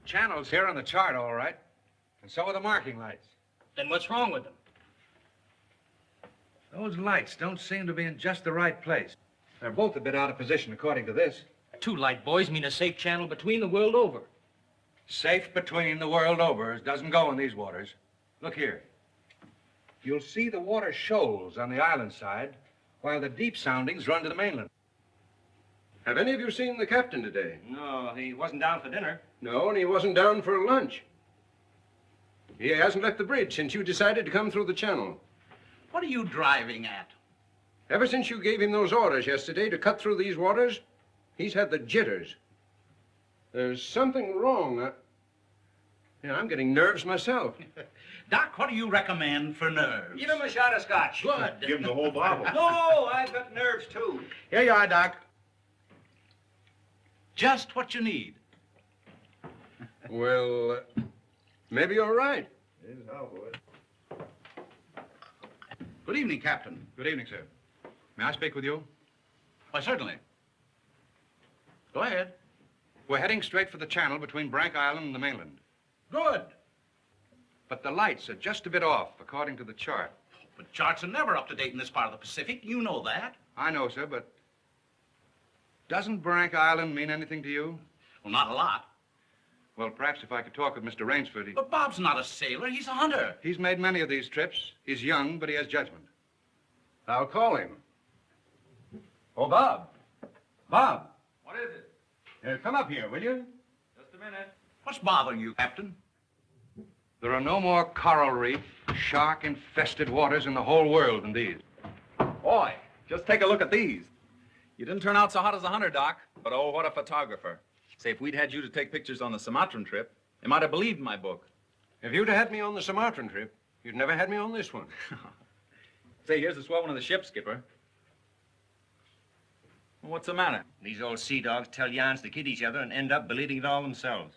Channel's here on the chart, all right. And so are the marking lights. Then what's wrong with them? Those lights don't seem to be in just the right place. They're both a bit out of position, according to this. 2 light buoys mean a safe channel between the world over. Safe between the world over doesn't go in these waters. Look here. You'll see the water shoals on the island side, while the deep soundings run to the mainland. Have any of you seen the captain today? No, he wasn't down for dinner. No, and he wasn't down for lunch. He hasn't left the bridge since you decided to come through the channel. What are you driving at? Ever since you gave him those orders yesterday to cut through these waters, he's had the jitters. There's something wrong. I'm getting nerves myself. Doc, what do you recommend for nerves? Give him a shot of scotch. Good. Give him the whole bottle. No, I've got nerves, too. Here you are, Doc. Just what you need. Well, maybe you're right. Good evening, Captain. Good evening, sir. May I speak with you? Why, certainly. Go ahead. We're heading straight for the channel between Brank Island and the mainland. Good. But the lights are just a bit off, according to the chart. But charts are never up to date in this part of the Pacific. You know that. I know, sir, but doesn't Brank Island mean anything to you? Well, not a lot. Well, perhaps if I could talk with Mr. Rainsford. But Bob's not a sailor. He's a hunter. He's made many of these trips. He's young, but he has judgment. I'll call him. Oh, Bob. Bob. What is it? Come up here, will you? Just a minute. What's bothering you, Captain? There are no more coral reef, shark-infested waters in the whole world than these. Boy, just take a look at these. You didn't turn out so hot as a hunter, Doc, but oh, what a photographer. Say, if we'd had you to take pictures on the Sumatran trip, they might have believed my book. If you'd had me on the Sumatran trip, you'd never had me on this one. Say, here's a swell one of the ship, Skipper. Well, what's the matter? These old sea dogs tell yarns to kid each other and end up believing it all themselves.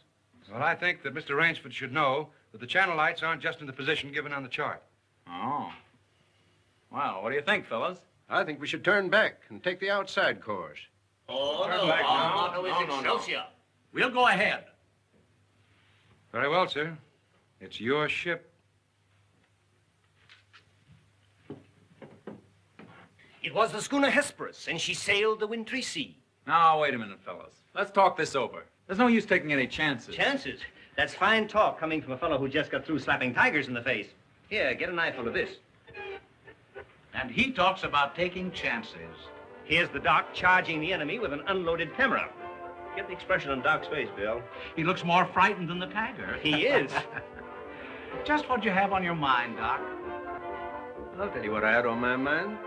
Well, I think that Mr. Rainsford should know that the channel lights aren't just in the position given on the chart. Oh. Well, what do you think, fellas? I think we should turn back and take the outside course. Oh, Turn back now. motto is Excelsior. We'll go ahead. Very well, sir. It's your ship. It was the schooner Hesperus, and she sailed the wintry sea. Now, wait a minute, fellas. Let's talk this over. There's no use taking any chances. Chances? That's fine talk coming from a fellow who just got through slapping tigers in the face. Here, get an eyeful of this. And he talks about taking chances. Here's the Doc charging the enemy with an unloaded camera. Get the expression on Doc's face, Bill. He looks more frightened than the tiger. He is. Just what you have on your mind, Doc. I'll tell you what I had on my mind.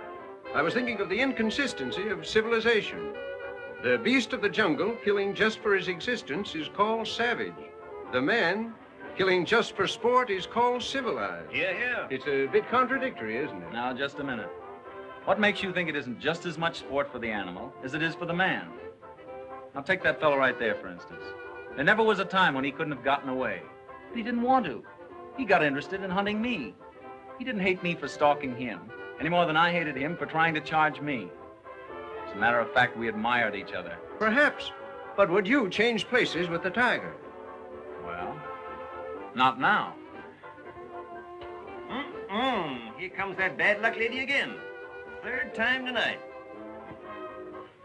I was thinking of the inconsistency of civilization. The beast of the jungle, killing just for his existence, is called savage. The man, killing just for sport, is called civilized. Yeah. It's a bit contradictory, isn't it? Now, just a minute. What makes you think it isn't just as much sport for the animal as it is for the man? Now, take that fellow right there, for instance. There never was a time when he couldn't have gotten away. But he didn't want to. He got interested in hunting me. He didn't hate me for stalking him, any more than I hated him for trying to charge me. As a matter of fact, we admired each other. Perhaps. But would you change places with the tiger? Well, not now. Here comes that bad luck lady again. Third time tonight.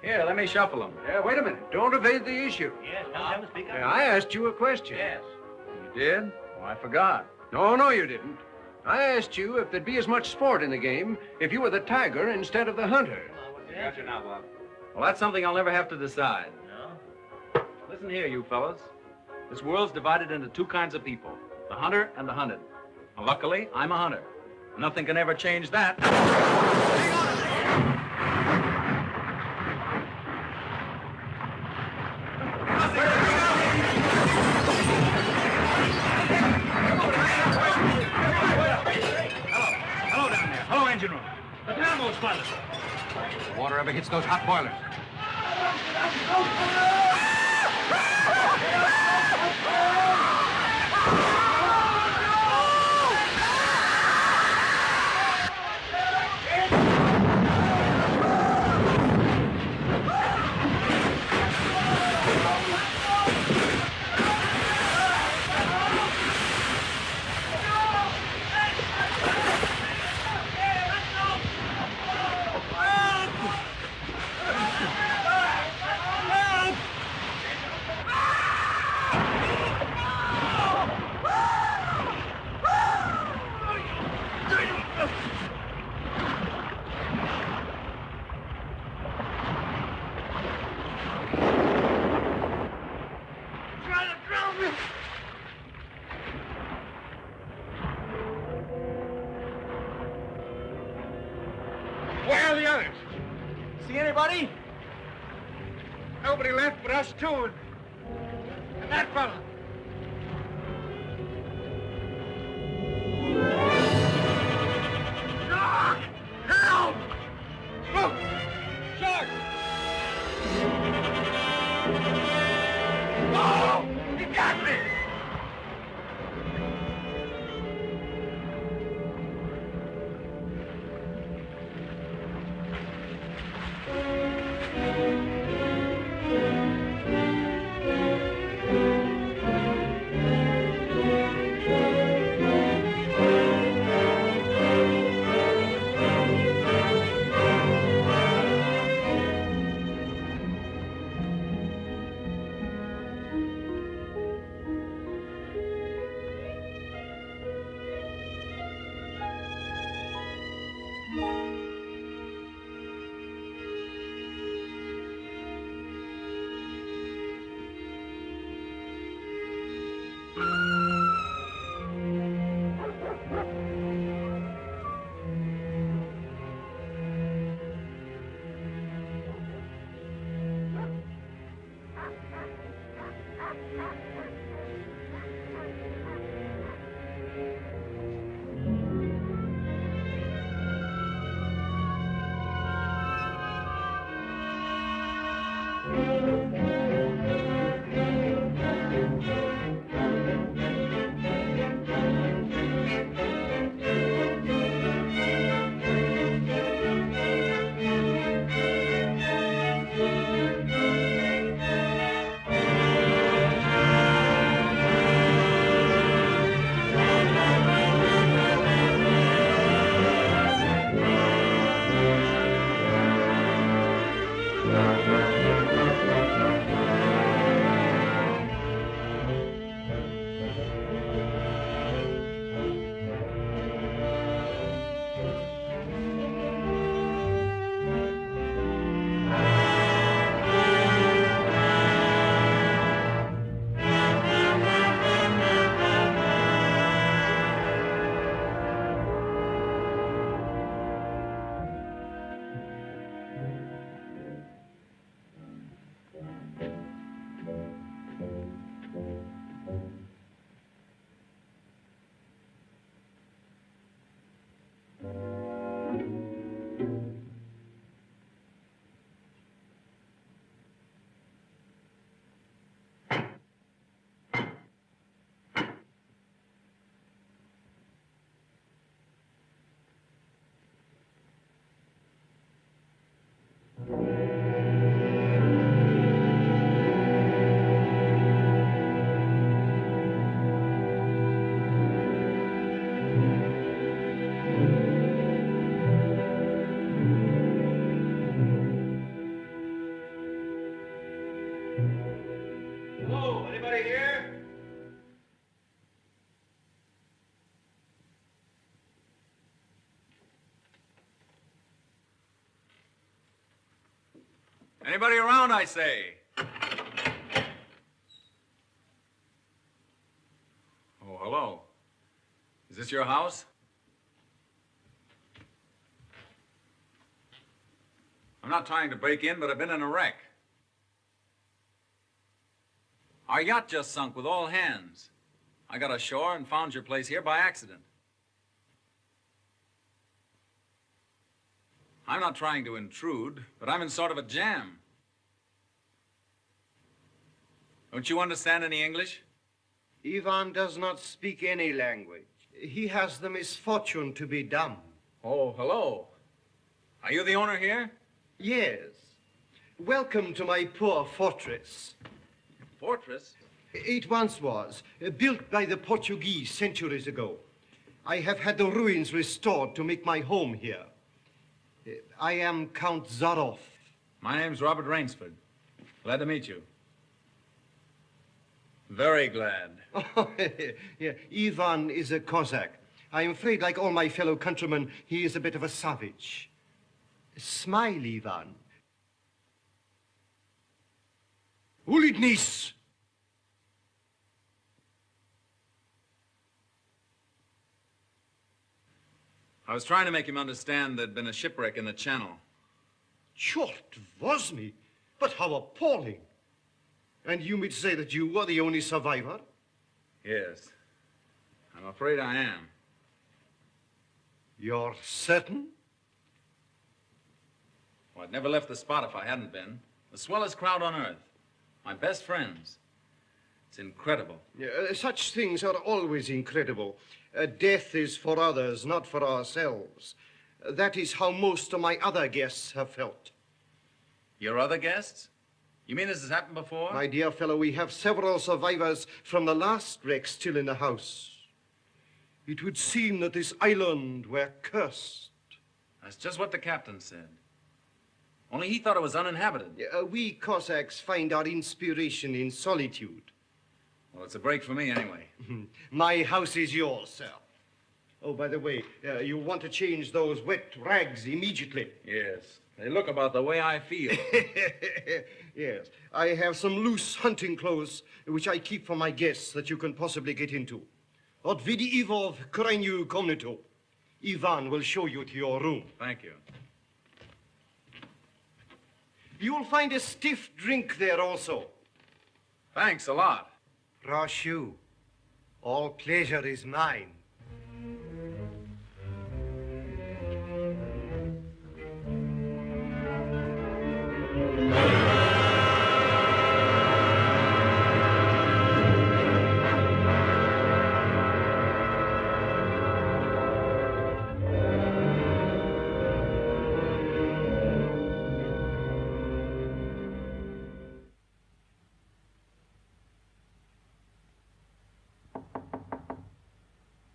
Here, let me shuffle him. Wait a minute. Don't evade the issue. Yes, don't speak up. I asked you a question. Yes. You did? Oh, I forgot. No, you didn't. I asked you if there'd be as much sport in the game if you were the tiger instead of the hunter. Gotcha now, Bob. Well, that's something I'll never have to decide. No? Listen here, you fellas. This world's divided into 2 kinds of people, the hunter and the hunted. Well, luckily, I'm a hunter. Nothing can ever change that. Hang on! Hello down there. Hello, engine room. The dynamo's flooded. If the water ever hits those hot boilers. Where are the others? See anybody? Nobody left but us two and that fella. Shark! Help! Look! Shark! Oh! He got me! Anybody around, I say? Oh, hello. Is this your house? I'm not trying to break in, but I've been in a wreck. Our yacht just sunk with all hands. I got ashore and found your place here by accident. I'm not trying to intrude, but I'm in sort of a jam. Don't you understand any English? Ivan does not speak any language. He has the misfortune to be dumb. Oh, hello. Are you the owner here? Yes. Welcome to my poor fortress. Fortress? It once was, built by the Portuguese centuries ago. I have had the ruins restored to make my home here. I am Count Zaroff. My name's Robert Rainsford. Glad to meet you. Very glad. Oh, yeah. Ivan is a Cossack. I'm afraid, like all my fellow countrymen, he is a bit of a savage. Smile, Ivan. Ulidnis! I was trying to make him understand there'd been a shipwreck in the channel. Chort Vosny? But how appalling. And you mean to say that you were the only survivor? Yes. I'm afraid I am. You're certain? Well, I'd never left the spot if I hadn't been. The swellest crowd on earth. My best friends. It's incredible. Such things are always incredible. Death is for others, not for ourselves. That is how most of my other guests have felt. Your other guests? You mean this has happened before? My dear fellow, we have several survivors from the last wreck still in the house. It would seem that this island were cursed. That's just what the captain said. Only he thought it was uninhabited. We Cossacks find our inspiration in solitude. Well, it's a break for me anyway. My house is yours, sir. Oh, by the way, you want to change those wet rags immediately. Yes. They look about the way I feel. Yes. I have some loose hunting clothes which I keep for my guests that you can possibly get into. Od vidi Ivov krajnyu komnatu. Ivan will show you to your room. Thank you. You'll find a stiff drink there also. Thanks a lot. Rashu, all pleasure is mine.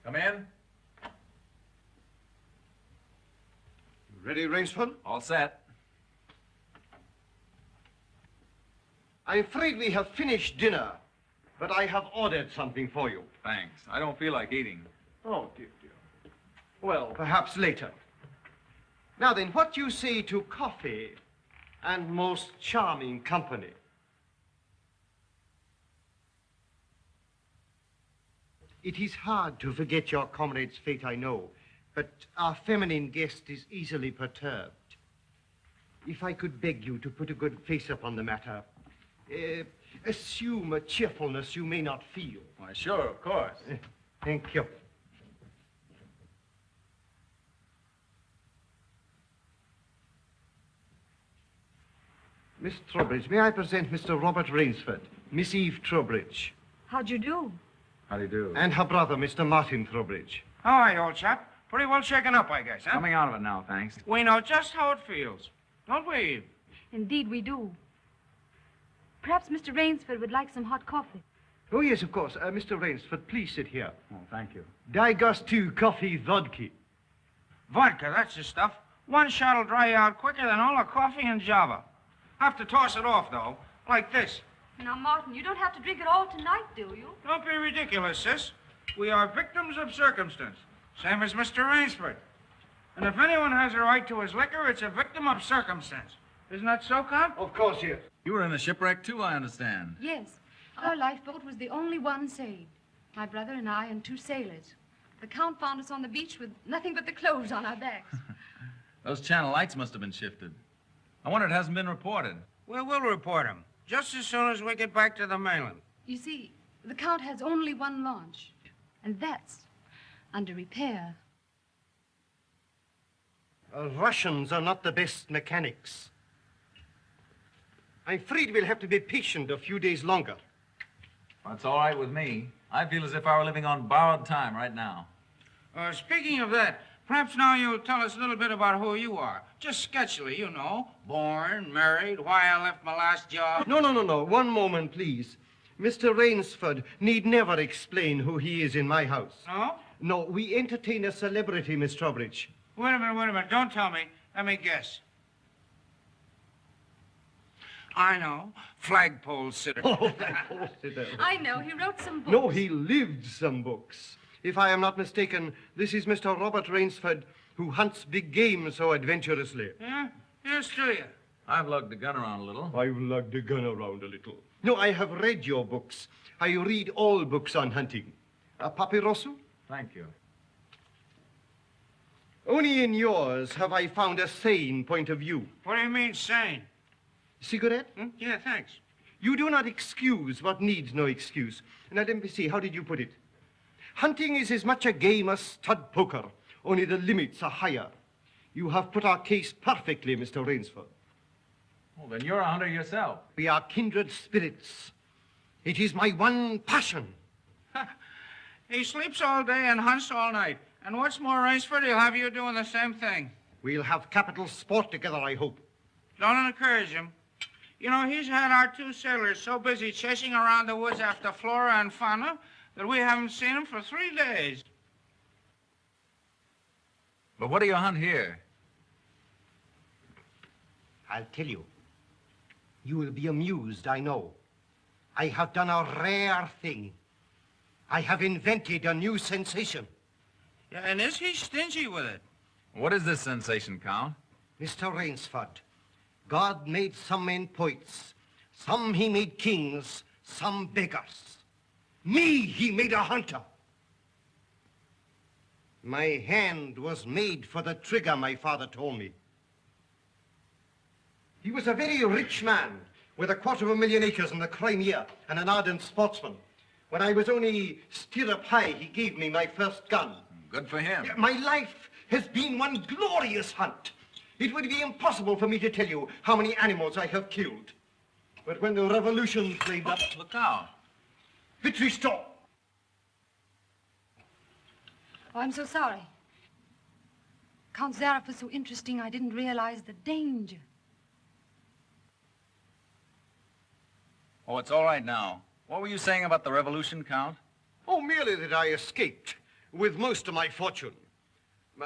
Come in. Ready, Rainsford? All set. I'm afraid we have finished dinner, but I have ordered something for you. Thanks. I don't feel like eating. Oh, dear, dear. Well, perhaps later. Now then, what do you say to coffee and most charming company? It is hard to forget your comrade's fate, I know, but our feminine guest is easily perturbed. If I could beg you to put a good face upon the matter, assume a cheerfulness you may not feel. Why, sure, of course. Thank you. Miss Trowbridge, may I present Mr. Robert Rainsford, Miss Eve Trowbridge, How'd you do? How do you do? and her brother, Mr. Martin Trowbridge. All right, old chap. Pretty well shaken up, I guess, huh? Coming out of it now, thanks. We know just how it feels. Don't we, Eve? Indeed, we do. Perhaps Mr. Rainsford would like some hot coffee. Oh, yes, of course. Mr. Rainsford, please sit here. Oh, thank you. Daigostu coffee vodka. Vodka, that's the stuff. One shot'll dry you out quicker than all the coffee in Java. Have to toss it off, though, like this. Now, Martin, you don't have to drink it all tonight, do you? Don't be ridiculous, sis. We are victims of circumstance, same as Mr. Rainsford. And if anyone has a right to his liquor, it's a victim of circumstance. Isn't that so, Count? Of course, yes. You were in a shipwreck, too, I understand. Yes. Our lifeboat was the only one saved. My brother and I and two sailors. The Count found us on the beach with nothing but the clothes on our backs. Those channel lights must have been shifted. I wonder it hasn't been reported. Well, we'll report him, just as soon as we get back to the mainland. You see, the Count has only one launch, and that's under repair. Russians are not the best mechanics. I'm afraid we'll have to be patient a few days longer. That's all right with me. I feel as if I were living on borrowed time right now. Speaking of that, perhaps now you'll tell us a little bit about who you are. Just sketchily, you know. Born, married, why I left my last job. No. One moment, please. Mr. Rainsford need never explain who he is in my house. No? No, we entertain a celebrity, Miss Trowbridge. Wait a minute. Don't tell me. Let me guess. I know. Flagpole sitter. Oh, flagpole sitter. I know, he wrote some books. No, he lived some books. If I am not mistaken, this is Mr. Robert Rainsford, who hunts big game so adventurously. Yeah? Here's to you. I've lugged the gun around a little. I've lugged the gun around a little. No, I have read your books. I read all books on hunting. Papirosu? Thank you. Only in yours have I found a sane point of view. What do you mean, sane? Cigarette? Yeah, thanks. You do not excuse what needs no excuse. Now, let me see, how did you put it? Hunting is as much a game as stud poker, only the limits are higher. You have put our case perfectly, Mr. Rainsford. Well, then you're a hunter yourself. We are kindred spirits. It is my one passion. He sleeps all day and hunts all night. And what's more, Rainsford, he'll have you doing the same thing. We'll have capital sport together, I hope. Don't encourage him. You know, he's had our two sailors so busy chasing around the woods after flora and fauna that we haven't seen him for 3 days. But what do you hunt here? I'll tell you. You will be amused, I know. I have done a rare thing. I have invented a new sensation. Yeah, and is he stingy with it? What is this sensation, Count? Mr. Rainsford, God made some men poets. Some he made kings, some beggars. Me he made a hunter. My hand was made for the trigger, my father told me. He was a very rich man with 250,000 acres in the Crimea and an ardent sportsman. When I was only stirrup high, he gave me my first gun. Good for him. My life has been one glorious hunt. It would be impossible for me to tell you how many animals I have killed. But when the revolution flamed up... Look out. Victory stop! Oh, I'm so sorry. Count Zarif was so interesting, I didn't realize the danger. Oh, it's all right now. What were you saying about the revolution, Count? Oh, merely that I escaped with most of my fortune.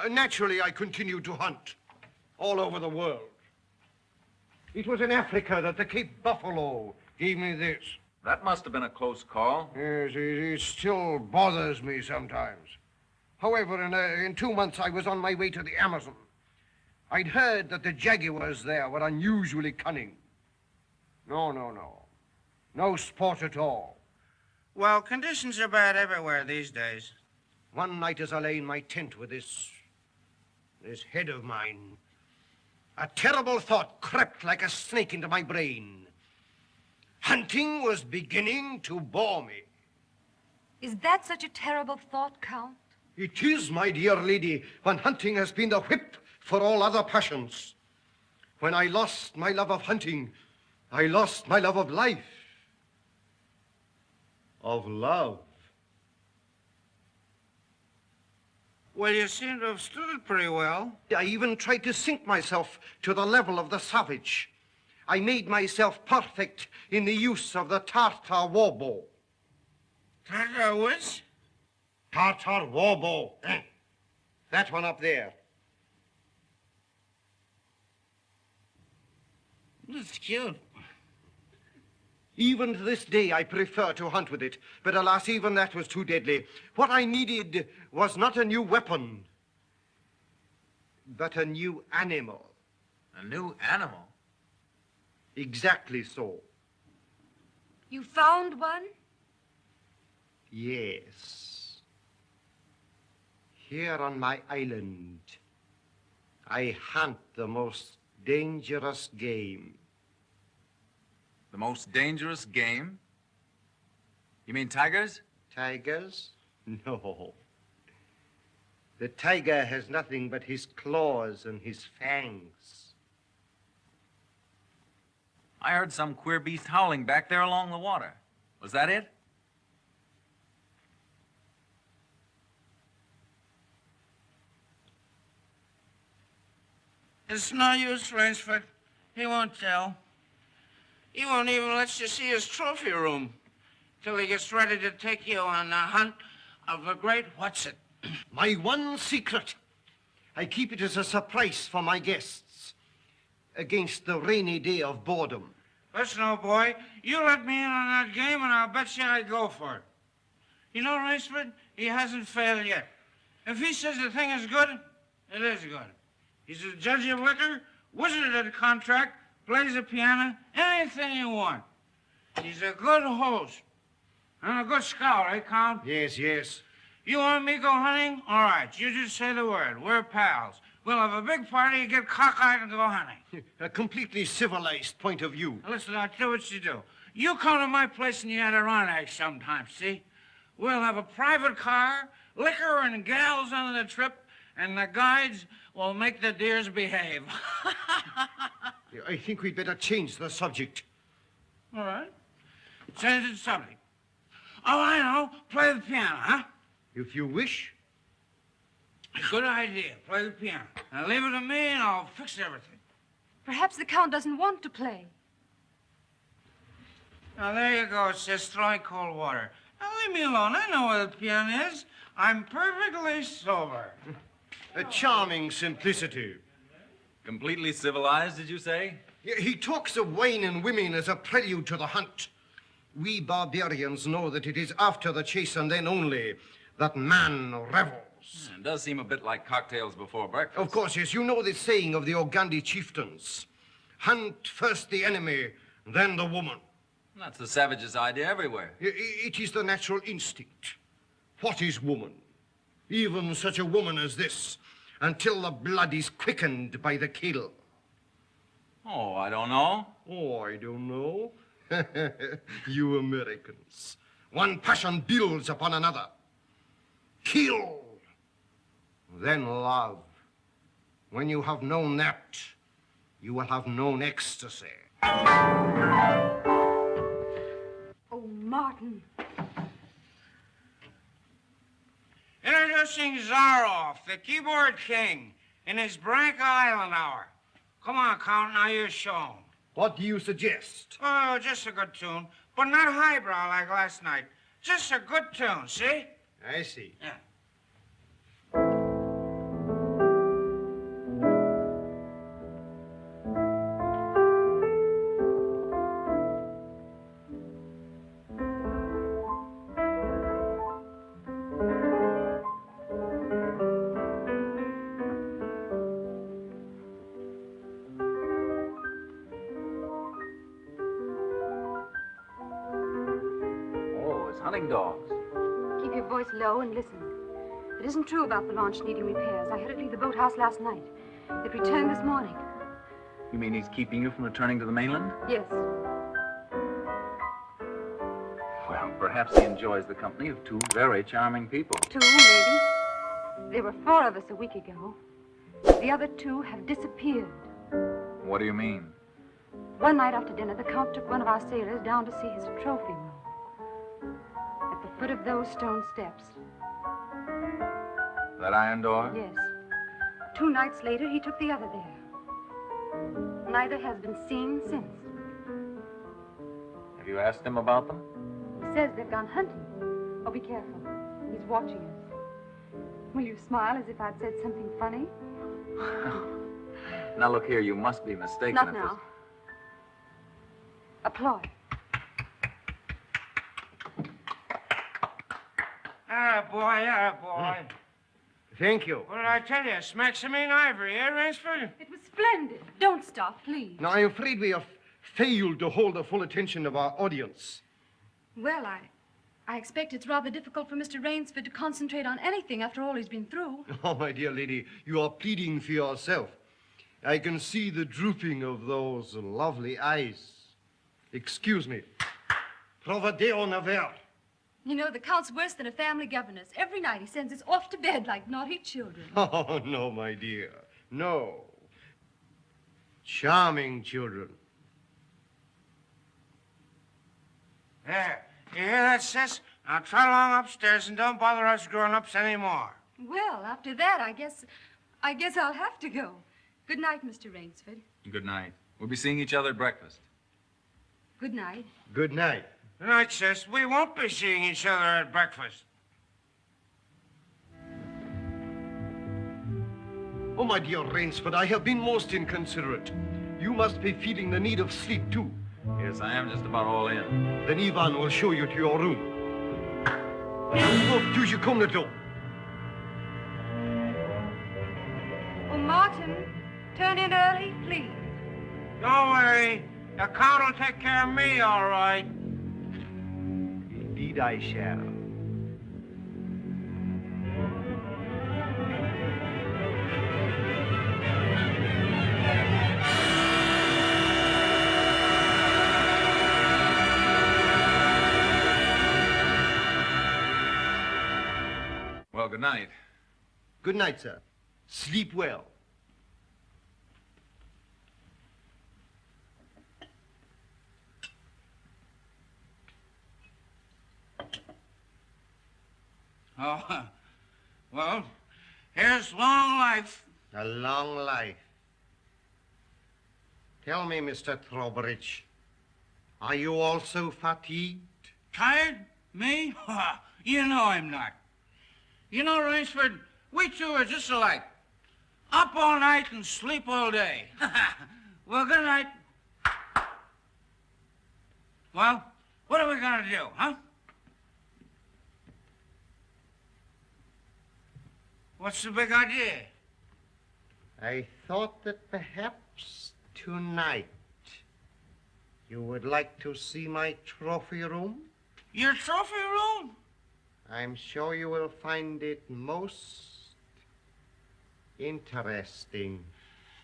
Naturally, I continued to hunt all over the world. It was in Africa that the Cape Buffalo gave me this. That must have been a close call. Yes, it still bothers me sometimes. However, in 2 months, I was on my way to the Amazon. I'd heard that the jaguars there were unusually cunning. No. No sport at all. Well, conditions are bad everywhere these days. One night as I lay in my tent with this head of mine, a terrible thought crept like a snake into my brain. Hunting was beginning to bore me. Is that such a terrible thought, Count? It is, my dear lady, when hunting has been the whip for all other passions. When I lost my love of hunting, I lost my love of life. Of love. Well, you seem to have stood it pretty well. I even tried to sink myself to the level of the savage. I made myself perfect in the use of the Tartar war bow. Tartar which? Tartar war bow. That one up there. That's cute. Even to this day, I prefer to hunt with it. But alas, even that was too deadly. What I needed was not a new weapon, but a new animal. A new animal? Exactly so. You found one? Yes. Here on my island, I hunt the most dangerous game. The most dangerous game? You mean tigers? Tigers? No. The tiger has nothing but his claws and his fangs. I heard some queer beast howling back there along the water. Was that it? It's no use, Rainsford. He won't tell. He won't even let you see his trophy room till he gets ready to take you on the hunt of the great What's-it. My one secret. I keep it as a surprise for my guests against the rainy day of boredom. Listen, old boy, you let me in on that game and I'll bet you I'd go for it. You know, Rainsford, he hasn't failed yet. If he says the thing is good, it is good. He's a judge of liquor, wizard of the contract, plays the piano, anything you want. He's a good host. And a good scout, eh, Count? Yes. You want me to go hunting? All right, you just say the word. We're pals. We'll have a big party, get cockeyed, and go hunting. A completely civilized point of view. Now, listen, I'll tell you what you do. You come to my place in the Adirondacks sometime, see? We'll have a private car, liquor and gals on the trip, and the guides will make the deers behave. I think we'd better change the subject. All right. Change the subject. Oh, I know. Play the piano, huh? If you wish. Good idea. Play the piano. Now leave it to me and I'll fix everything. Perhaps the Count doesn't want to play. Now, there you go. It's just throwing cold water. Now, leave me alone. I know where the piano is. I'm perfectly sober. A charming simplicity. Completely civilized, did you say? He talks of wine and women as a prelude to the hunt. We barbarians know that it is after the chase and then only that man revels. It does seem a bit like cocktails before breakfast. Of course, yes. You know the saying of the Ogandi chieftains. Hunt first the enemy, then the woman. That's the savage's idea everywhere. It is the natural instinct. What is woman? Even such a woman as this, until the blood is quickened by the kill. Oh, I don't know. Oh, I don't know. You Americans. One passion builds upon another. Kill, then love. When you have known that, you will have known ecstasy. Oh, Martin. Introducing Zaroff, the keyboard king, in his Branca Island hour. Come on, Count, now you show him. What do you suggest? Oh, just a good tune, but not highbrow like last night. Just a good tune, see? I see. Yeah. Hunting dogs. Keep your voice low and listen. It isn't true about the launch needing repairs. I heard it leave the boathouse last night. It returned this morning. You mean he's keeping you from returning to the mainland? Yes. Well, perhaps he enjoys the company of two very charming people. Two, maybe. There were 4 of us a week ago. The other 2 have disappeared. What do you mean? One night after dinner, the Count took one of our sailors down to see his trophy room. At the foot of those stone steps. That iron door? Yes. 2 nights later, he took the other there. Neither has been seen since. Have you asked him about them? He says they've gone hunting. Oh, be careful. He's watching us. Will you smile as if I'd said something funny? Now, look here, you must be mistaken. Not now. Applaud. Boy. Thank you. What did I tell you? Smaxamine ivory, eh, Rainsford? It was splendid. Don't stop, please. Now, I'm afraid we have failed to hold the full attention of our audience. Well, I expect it's rather difficult for Mr. Rainsford to concentrate on anything after all he's been through. Oh, my dear lady, you are pleading for yourself. I can see the drooping of those lovely eyes. Excuse me. Provadeo naver. You know, the Count's worse than a family governess. Every night he sends us off to bed like naughty children. Oh, no, my dear. No. Charming children. There. You hear that, sis? Now trot along upstairs and don't bother us grown-ups anymore. Well, after that, I guess I'll have to go. Good night, Mr. Rainsford. Good night. We'll be seeing each other at breakfast. Good night. Good night. Good night, sis. We won't be seeing each other at breakfast. Oh, my dear Rainsford, I have been most inconsiderate. You must be feeling the need of sleep, too. Yes, I am just about all in. Then Ivan will show you to your room. Oh, Martin, turn in early, please. Don't worry. The Count will take care of me, all right. Indeed I shall. good night. Good night, sir. Sleep well. Oh, well, here's long life. A long life. Tell me, Mr. Trowbridge, are you also fatigued? Tired? Me? You know I'm not. You know, Rainsford, we two are just alike. Up all night and sleep all day. Well, good night. Well, what are we gonna do, huh? What's the big idea? I thought that perhaps tonight you would like to see my trophy room. Your trophy room? I'm sure you will find it most interesting.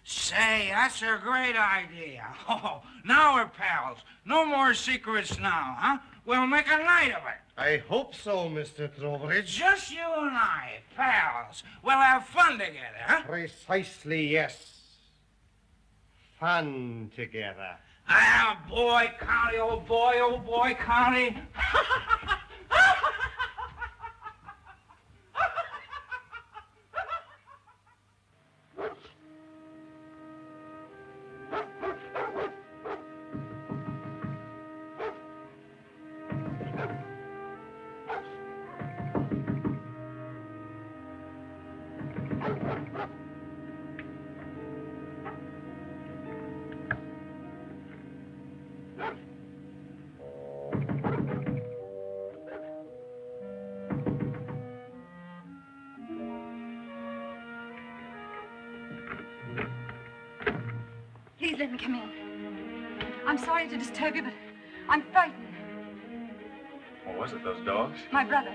Say, that's a great idea. Oh, now we're pals. No more secrets now, huh? We'll make a night of it. I hope so, Mr. Trowbridge. Just you and I, pals. We'll have fun together, huh? Precisely, yes. Fun together. Ah, boy, County, old boy, County. Please let me come in. I'm sorry to disturb you, but I'm frightened. What was it, those dogs? My brother.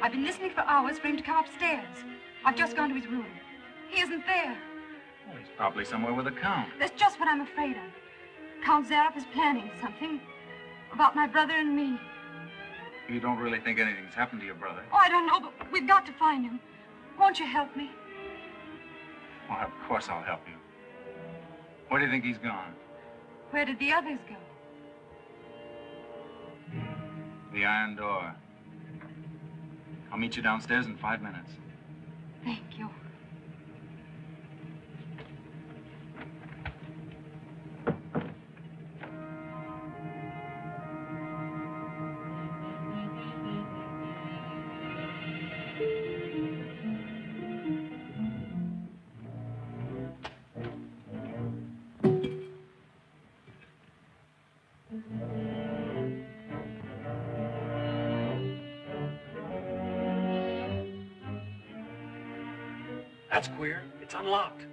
I've been listening for hours for him to come upstairs. I've just gone to his room. He isn't there. Well, he's probably somewhere with the Count. That's just what I'm afraid of. Count Zaroff is planning something about my brother and me. You don't really think anything's happened to your brother? Oh, I don't know, but we've got to find him. Won't you help me? Well, of course I'll help you. Where do you think he's gone? Where did the others go? The iron door. I'll meet you downstairs in 5 minutes. Thank you. That's queer. It's unlocked.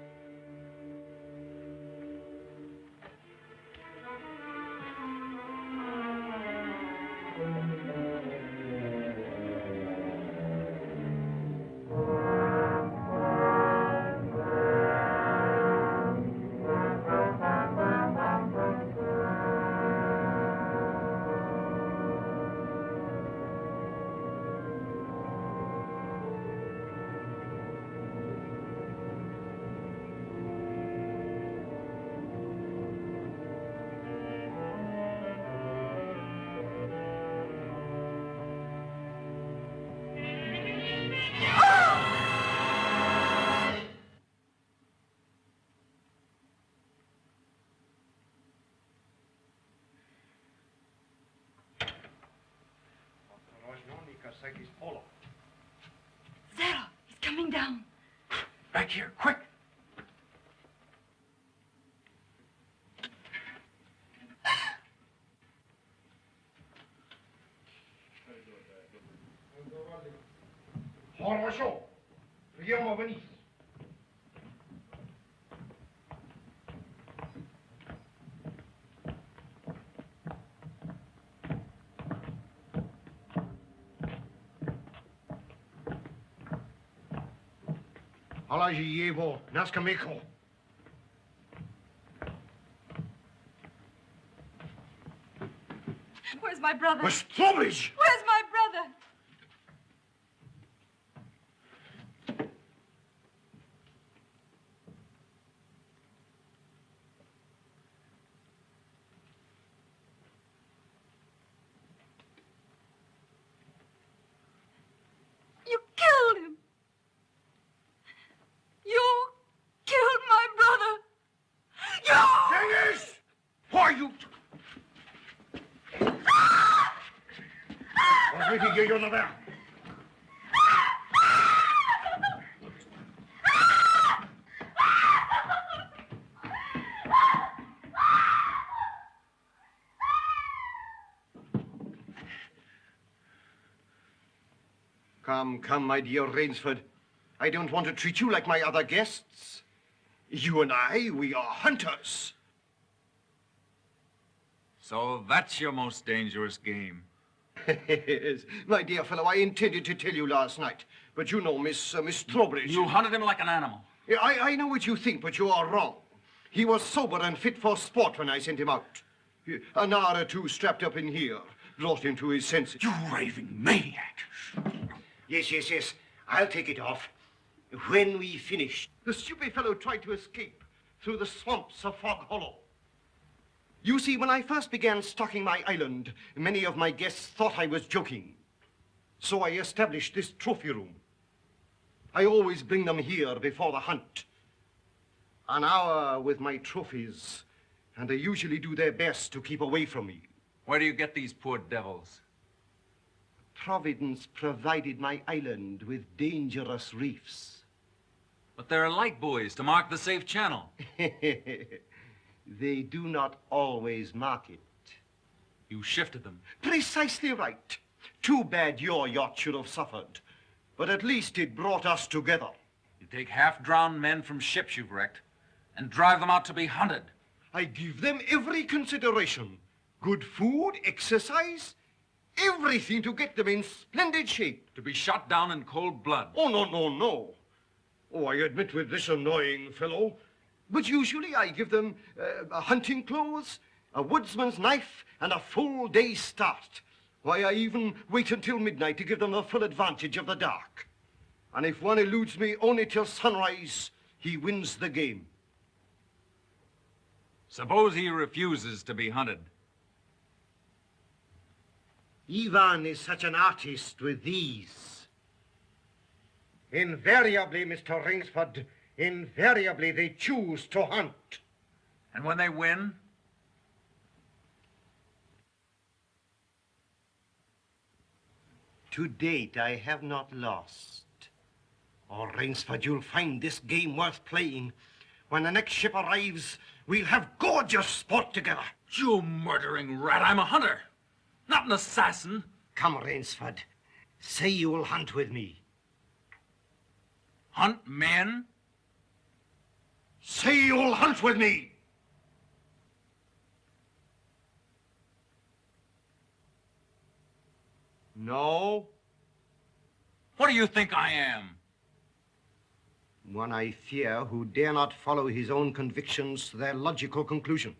Zaroff, he's coming down. Back here, quick. Хорошо. Приема вниз. Положи его на скамейку. Where's my brother? Where's Trowbridge? Where's my brother? you... Already here, you're not there. Come, my dear Rainsford. I don't want to treat you like my other guests. You and I, we are hunters. So that's your most dangerous game. Yes, my dear fellow, I intended to tell you last night, but you know Miss Trowbridge. You hunted him like an animal. Yeah, I know what you think, but you are wrong. He was sober and fit for sport when I sent him out. An hour or two strapped up in here brought him to his senses. You raving maniac. Yes. I'll take it off. When we finish, the stupid fellow tried to escape through the swamps of Fog Hollow. You see, when I first began stocking my island, many of my guests thought I was joking. So I established this trophy room. I always bring them here before the hunt. An hour with my trophies, and they usually do their best to keep away from me. Where do you get these poor devils? Providence provided my island with dangerous reefs. But there are light buoys to mark the safe channel. They do not always mark it. You shifted them. Precisely right. Too bad your yacht should have suffered. But at least it brought us together. You take half-drowned men from ships you've wrecked and drive them out to be hunted. I give them every consideration. Good food, exercise, everything to get them in splendid shape. To be shot down in cold blood. Oh, no. Oh, I admit with this annoying fellow. But usually I give them hunting clothes, a woodsman's knife, and a full day's start. Why, I even wait until midnight to give them the full advantage of the dark. And if one eludes me only till sunrise, he wins the game. Suppose he refuses to be hunted. Ivan is such an artist with these. Invariably, Mr. Ringsford, invariably they choose to hunt. And when they win? To date, I have not lost. Oh, Rainsford, you'll find this game worth playing. When the next ship arrives, we'll have gorgeous sport together. You murdering rat, I'm a hunter, not an assassin. Come, Rainsford, say you will hunt with me. Hunt men? Say you'll hunt with me. No. What do you think I am? One, I fear, who dare not follow his own convictions to their logical conclusion.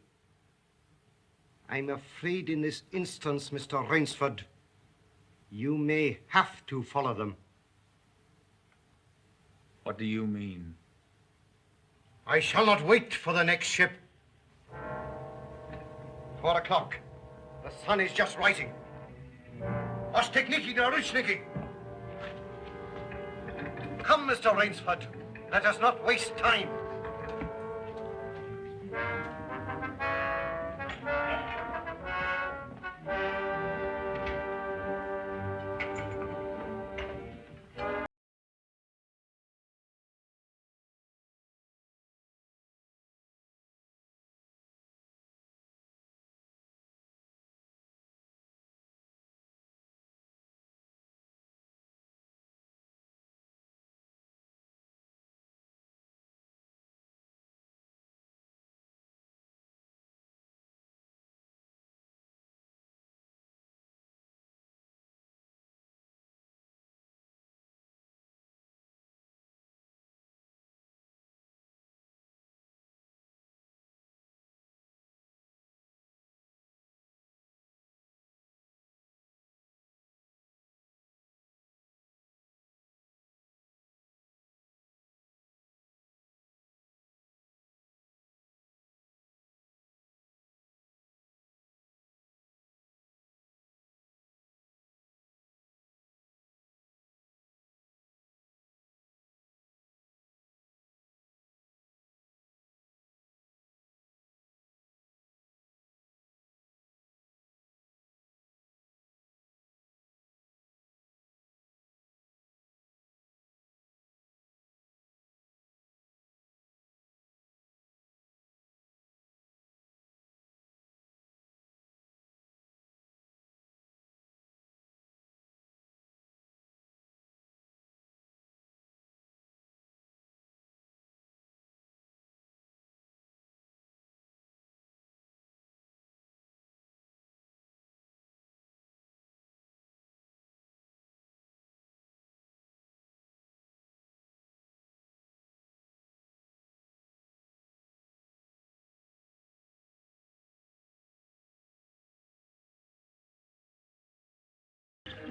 I'm afraid in this instance, Mr. Rainsford, you may have to follow them. What do you mean? I shall not wait for the next ship. 4 o'clock. The sun is just rising. Ostekniki der Rushniki. Come, Mr. Rainsford. Let us not waste time.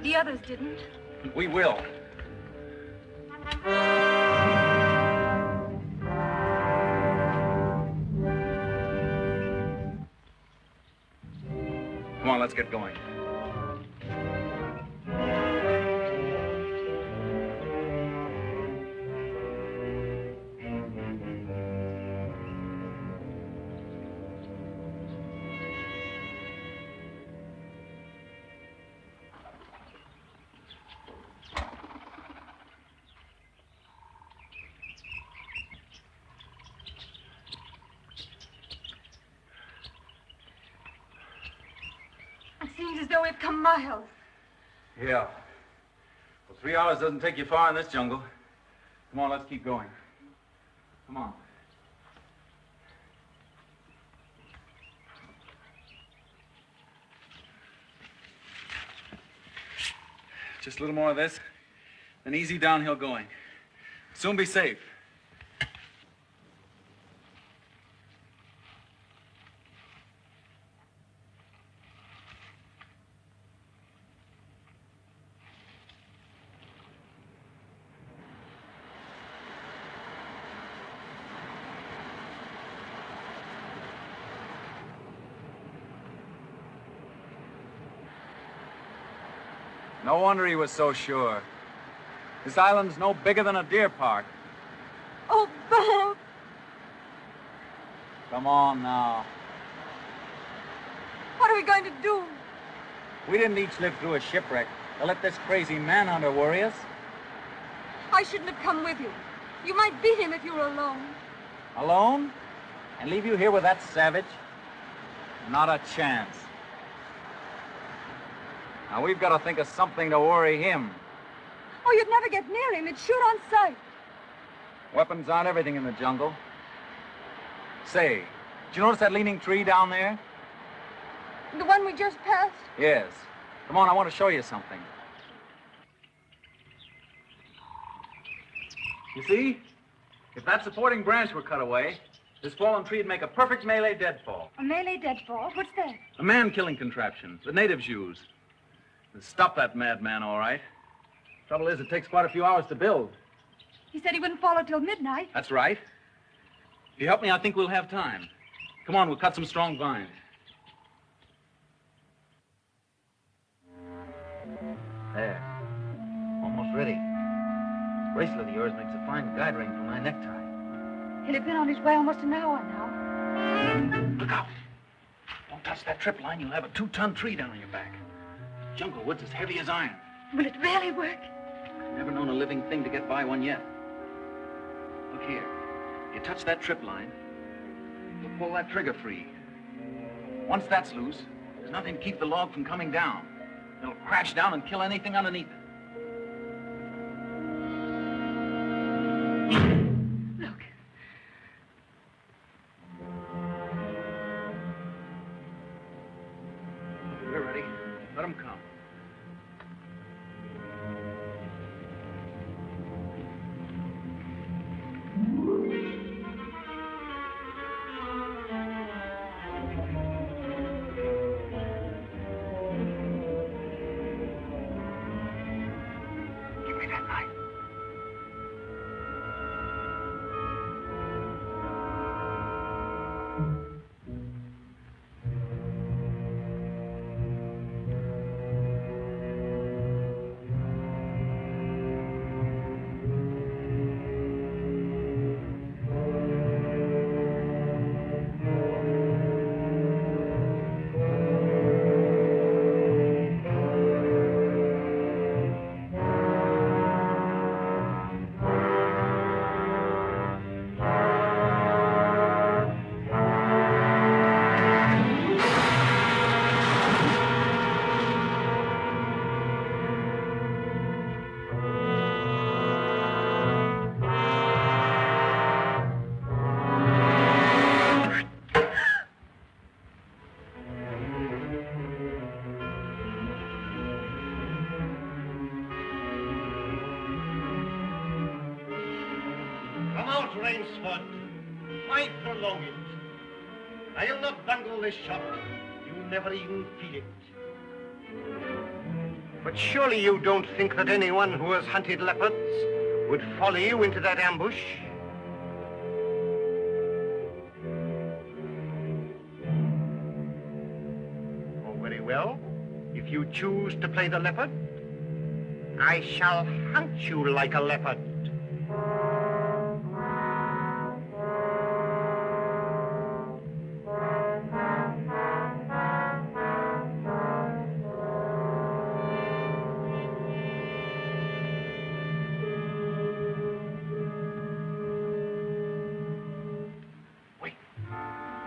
The others didn't. We will. Come on, let's get going. It seems as though we've come miles. Yeah. Well, 3 hours doesn't take you far in this jungle. Come on, let's keep going. Come on. Just a little more of this, then easy downhill going. Soon be safe. No wonder he was so sure. This island's no bigger than a deer park. Oh, Bob! Come on now. What are we going to do? We didn't each live through a shipwreck to let this crazy manhunter worry us. I shouldn't have come with you. You might beat him if you were alone. Alone? And leave you here with that savage? Not a chance. Now, we've got to think of something to worry him. Oh, you'd never get near him. He'd shoot on sight. Weapons aren't everything in the jungle. Say, did you notice that leaning tree down there? The one we just passed? Yes. Come on, I want to show you something. You see? If that supporting branch were cut away, this fallen tree would make a perfect Malay deadfall. A Malay deadfall? What's that? A man-killing contraption the natives use. It'll stop that madman, all right. Trouble is, it takes quite a few hours to build. He said he wouldn't follow till midnight. That's right. If you help me, I think we'll have time. Come on, we'll cut some strong vines. There. Almost ready. This bracelet of yours makes a fine guide ring for my necktie. He'll have been on his way almost an hour now. Look out. Don't touch that trip line. You'll have a 2-ton tree down on your back. Jungle wood's as heavy as iron. Will it really work? Never known a living thing to get by one yet. Look here. You touch that trip line, you'll pull that trigger free. Once that's loose, there's nothing to keep the log from coming down. It'll crash down and kill anything underneath it. Look. We're ready. Let them come. Give me that knife. Come out, Rainsford. Why prolong it? I'll not bungle this shot. You'll never even feel it. But surely you don't think that anyone who has hunted leopards would follow you into that ambush? Oh, very well. If you choose to play the leopard, I shall hunt you like a leopard.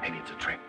Maybe it's a trick.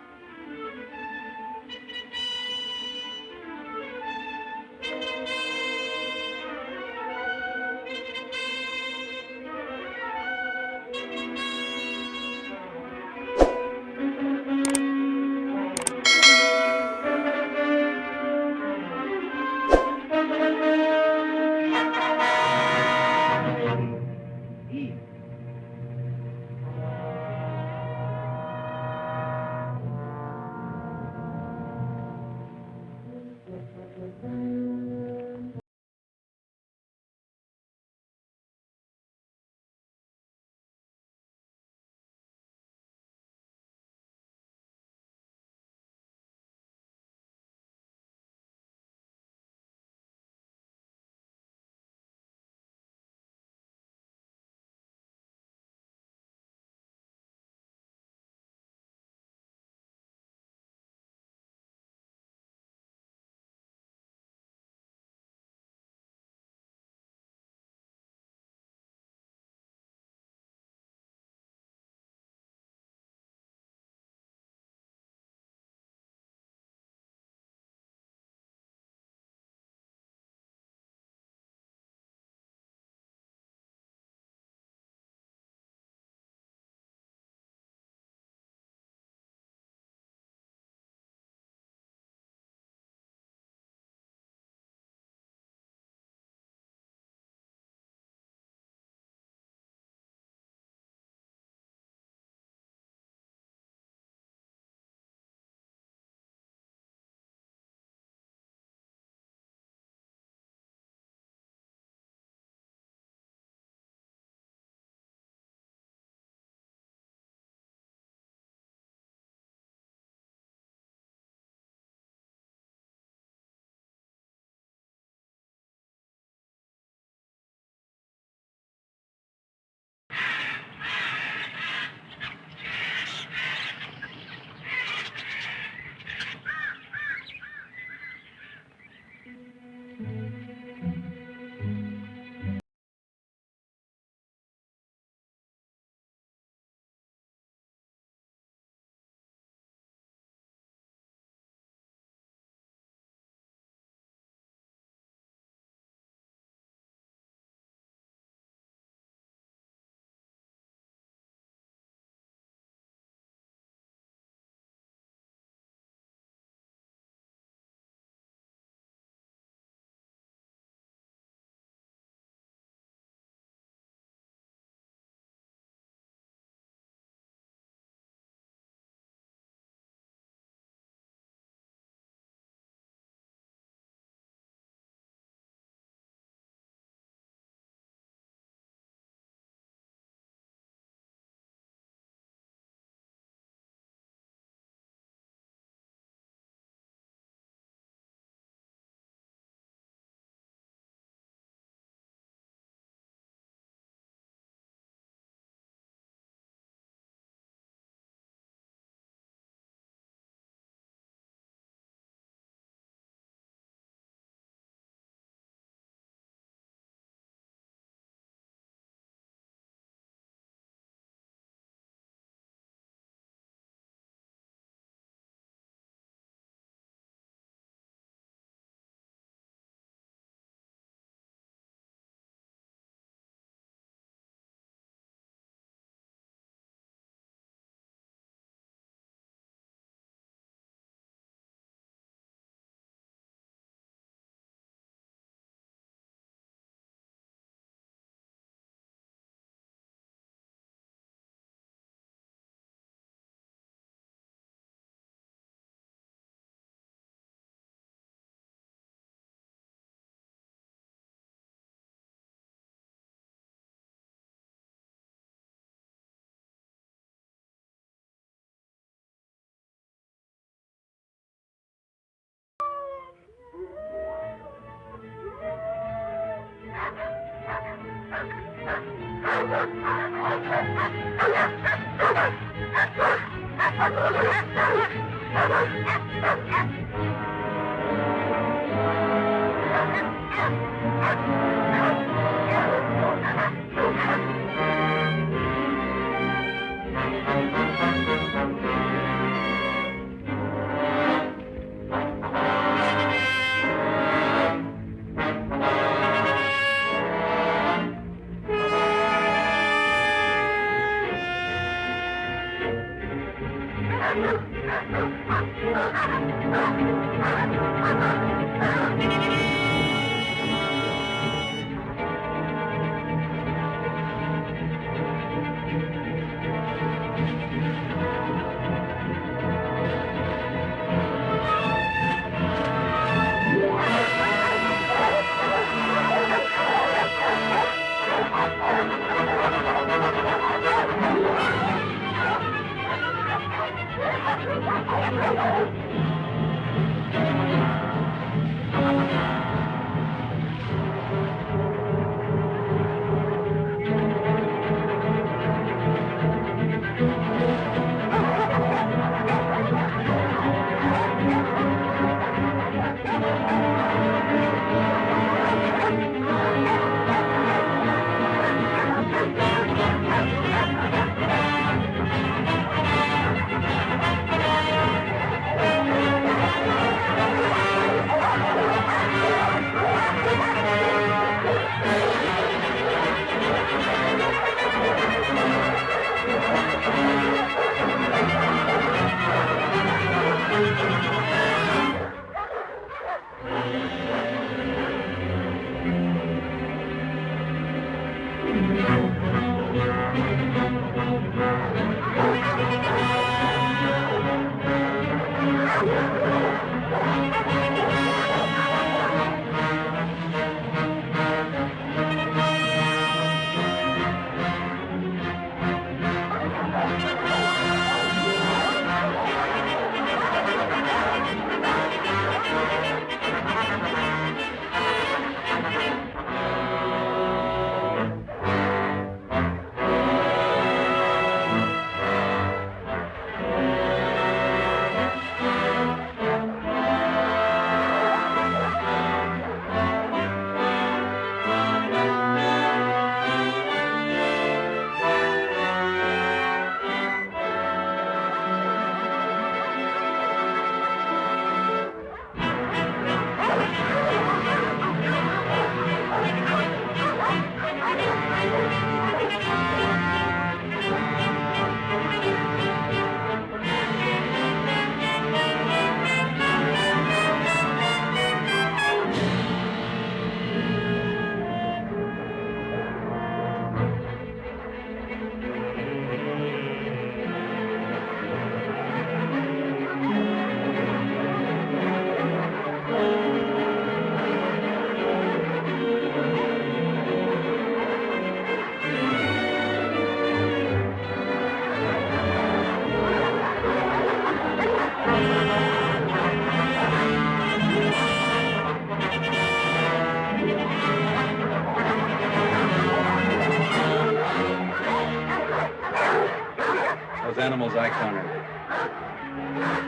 Animals I cornered.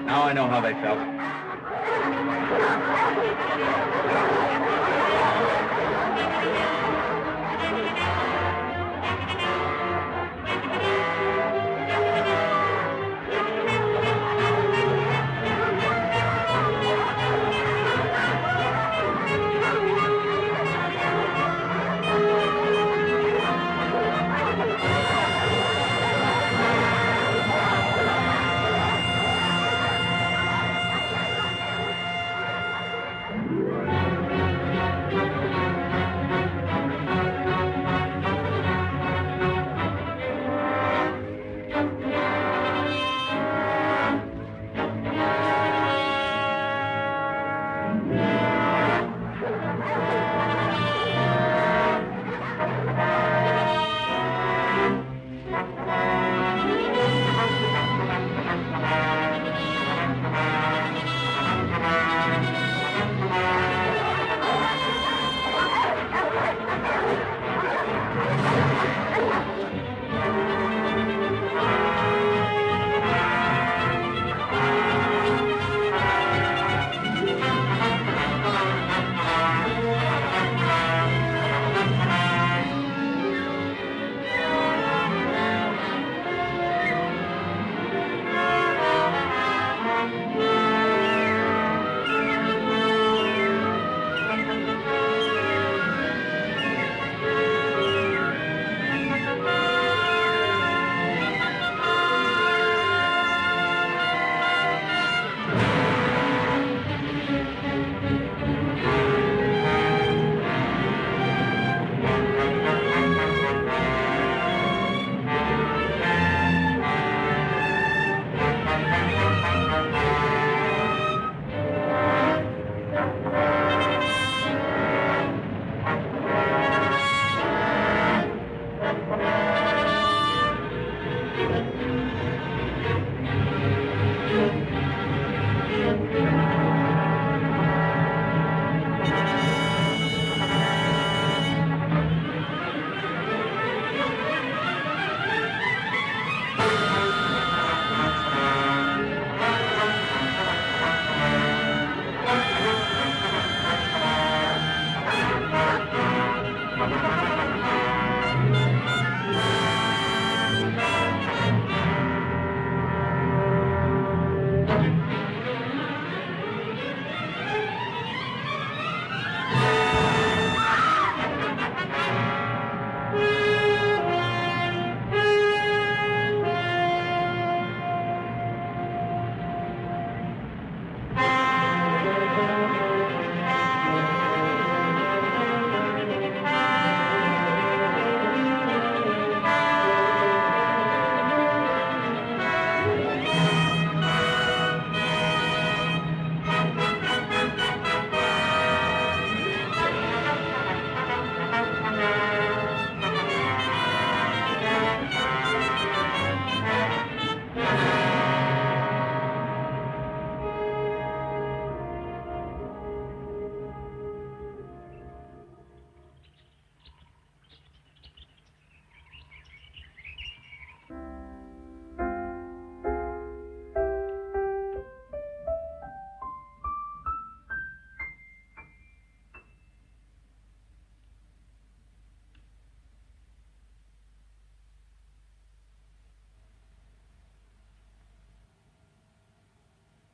Now I know how they felt.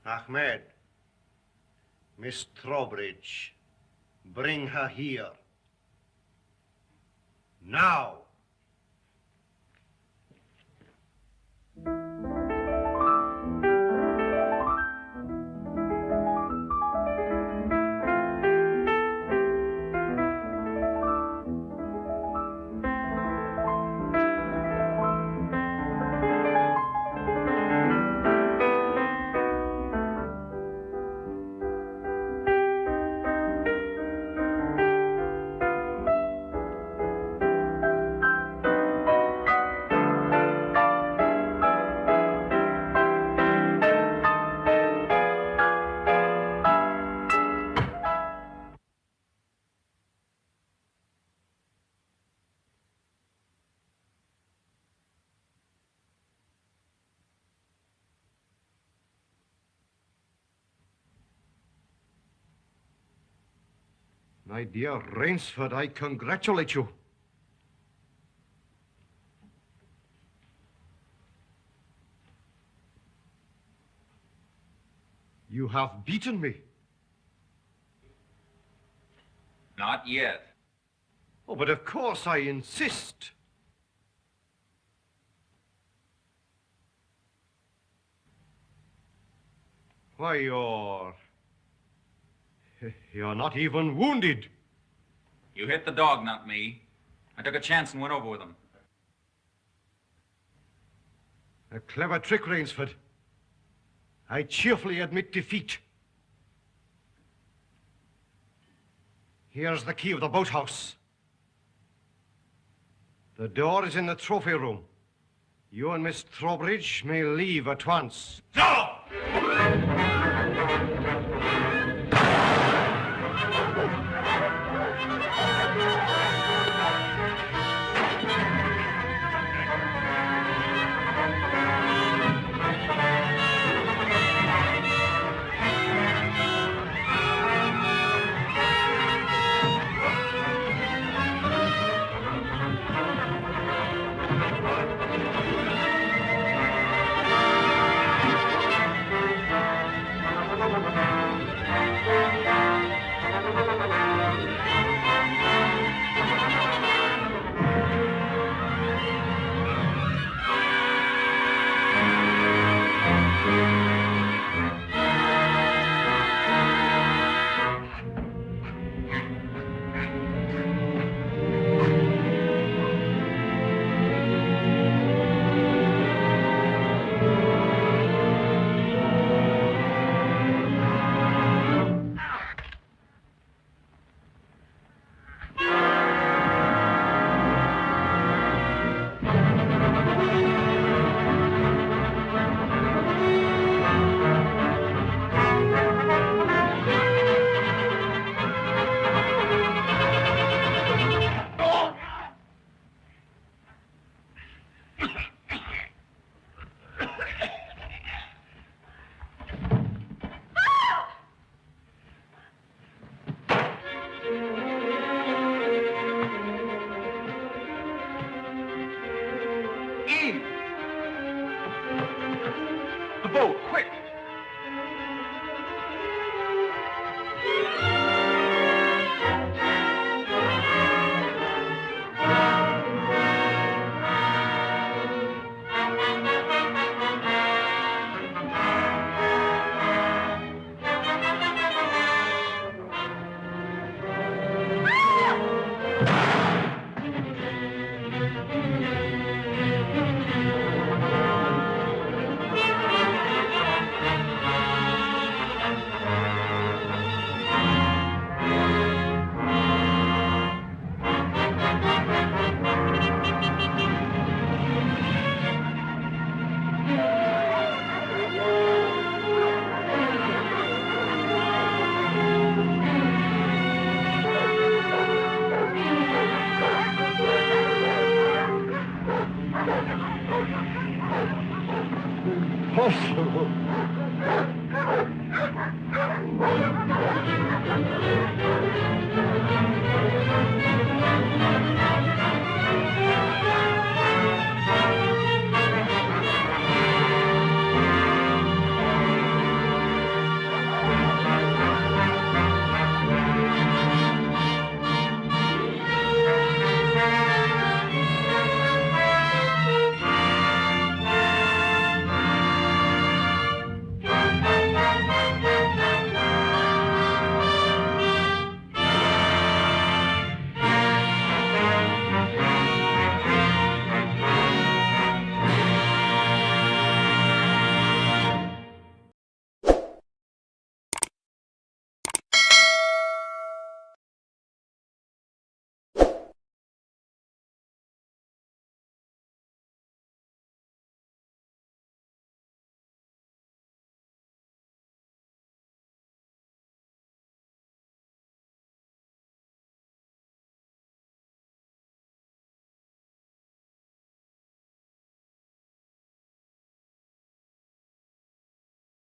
Ahmed, Miss Trowbridge, bring her here. Now. My dear Rainsford, I congratulate you. You have beaten me. Not yet. Oh, but of course I insist. Why, you're not even wounded. You hit the dog, not me. I took a chance and went over with him. A clever trick, Rainsford. I cheerfully admit defeat. Here's the key of the boathouse. The door is in the trophy room. You and Miss Trowbridge may leave at once. No!